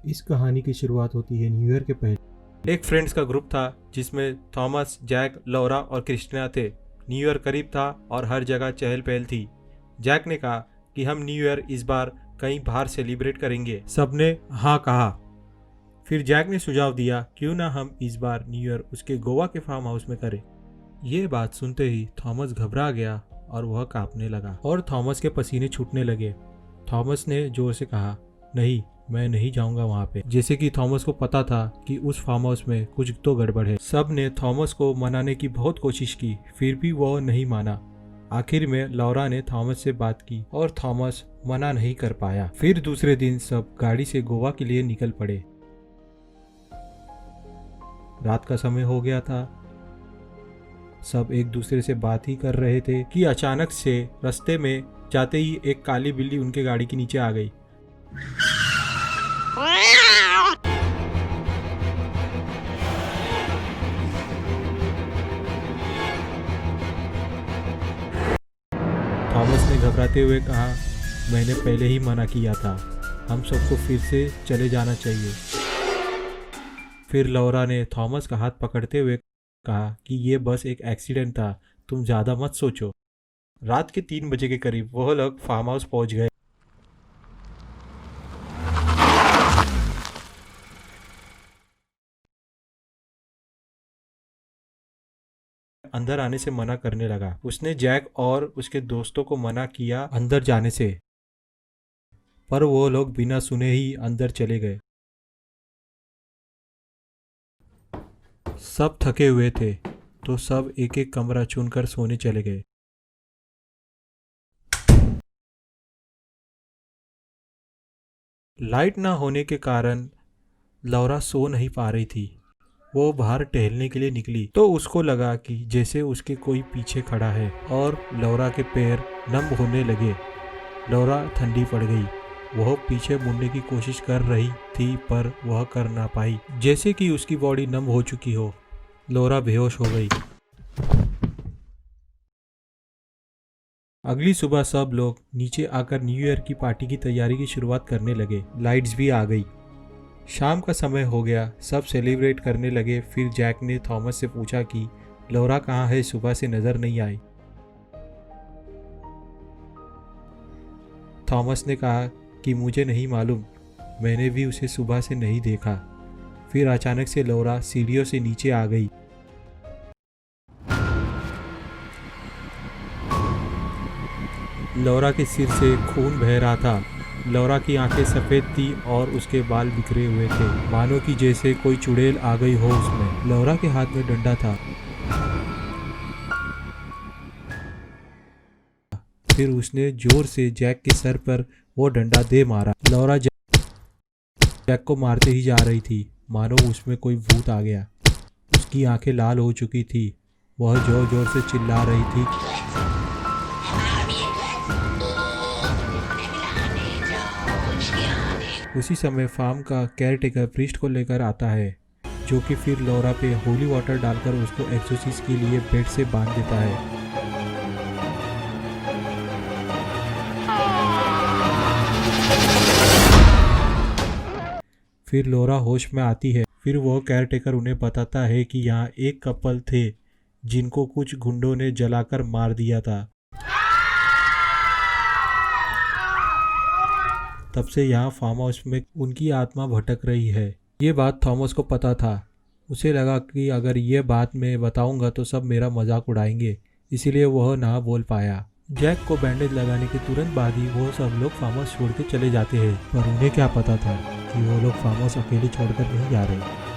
इस कहानी की शुरुआत होती है न्यू ईयर के पहले। एक फ्रेंड्स का ग्रुप था जिसमें थॉमस, जैक, लौरा और क्रिस्टिना थे। न्यू ईयर करीब था और हर जगह चहल पहल थी। जैक ने कहा कि हम न्यू ईयर इस बार कहीं बाहर सेलिब्रेट करेंगे। सबने हाँ कहा। फिर जैक ने सुझाव दिया क्यों ना हम इस बार न्यू ईयर उसके गोवा के फार्म हाउस में करें। ये बात सुनते ही थॉमस घबरा गया और वह कांपने लगा और थॉमस के पसीने छूटने लगे। थॉमस ने जोर से कहा, नहीं, मैं नहीं जाऊंगा वहां पे। जैसे कि थॉमस को पता था कि उस फार्म हाउस में कुछ तो गड़बड़ है। सब ने थॉमस को मनाने की बहुत कोशिश की, फिर भी वह नहीं माना। आखिर में लौरा ने थॉमस से बात की और थॉमस मना नहीं कर पाया। फिर दूसरे दिन सब गाड़ी से गोवा के लिए निकल पड़े। रात का समय हो गया था। सब एक दूसरे से बात ही कर रहे थे कि अचानक से रास्ते में जाते ही एक काली बिल्ली उनके गाड़ी के नीचे आ गई। थॉमस ने घबराते हुए कहा, मैंने पहले ही मना किया था, हम सबको फिर से चले जाना चाहिए। फिर लौरा ने थॉमस का हाथ पकड़ते हुए कहा कि ये बस एक एक्सीडेंट था, तुम ज़्यादा मत सोचो। रात के 3 बजे के करीब वह लोग फार्म हाउस पहुंच गए। अंदर आने से मना करने लगा। उसने जैक और उसके दोस्तों को मना किया अंदर जाने से, पर वो लोग बिना सुने ही अंदर चले गए। सब थके हुए थे तो सब एक एक कमरा चुनकर सोने चले गए। लाइट ना होने के कारण लौरा सो नहीं पा रही थी। वो बाहर टहलने के लिए निकली तो उसको लगा कि जैसे उसके कोई पीछे खड़ा है और लौरा के पैर नम होने लगे। लौरा ठंडी पड़ गई। वह पीछे मुड़ने की कोशिश कर रही थी पर वह कर ना पाई। जैसे कि उसकी बॉडी नम हो चुकी हो। लौरा बेहोश हो गई। अगली सुबह सब लोग नीचे आकर न्यू ईयर की पार्टी की तैयारी की शुरुआत करने लगे। लाइट्स भी आ गई। शाम का समय हो गया, सब सेलिब्रेट करने लगे। फिर जैक ने थॉमस से पूछा कि लौरा कहाँ है, सुबह से नजर नहीं आई। थॉमस ने कहा कि मुझे नहीं मालूम, मैंने भी उसे सुबह से नहीं देखा। फिर अचानक से लौरा सीढ़ियों से नीचे आ गई। लौरा के सिर से खून बह रहा था। लौरा की आंखें सफ़ेद थी और उसके बाल बिखरे हुए थे, मानो कि जैसे कोई चुड़ैल आ गई हो उसमें। लौरा के हाथ में डंडा था। फिर उसने जोर से जैक के सर पर वो डंडा दे मारा। लौरा जैक को मारते ही जा रही थी, मानो उसमें कोई भूत आ गया। उसकी आंखें लाल हो चुकी थी। वह जोर जोर से चिल्ला रही थी। उसी समय फार्म का केयरटेकर प्रीस्ट को लेकर आता है, जो कि फिर लौरा पे होली वाटर डालकर उसको एक्सोसिस के लिए बेड से बांध देता है। फिर लौरा होश में आती है। फिर वो केयरटेकर उन्हें बताता है कि यहाँ एक कपल थे जिनको कुछ गुंडों ने जलाकर मार दिया था। तब से यहाँ फार्म हाउस में उनकी आत्मा भटक रही है। ये बात थॉमस को पता था। उसे लगा कि अगर ये बात मैं बताऊंगा तो सब मेरा मजाक उड़ाएंगे, इसीलिए वह ना बोल पाया। जैक को बैंडेज लगाने के तुरंत बाद ही वो सब लोग फार्म हाउस छोड़ के चले जाते हैं, पर उन्हें क्या पता था कि वो लोग फार्म हाउस अकेले छोड़कर नहीं जा रहे।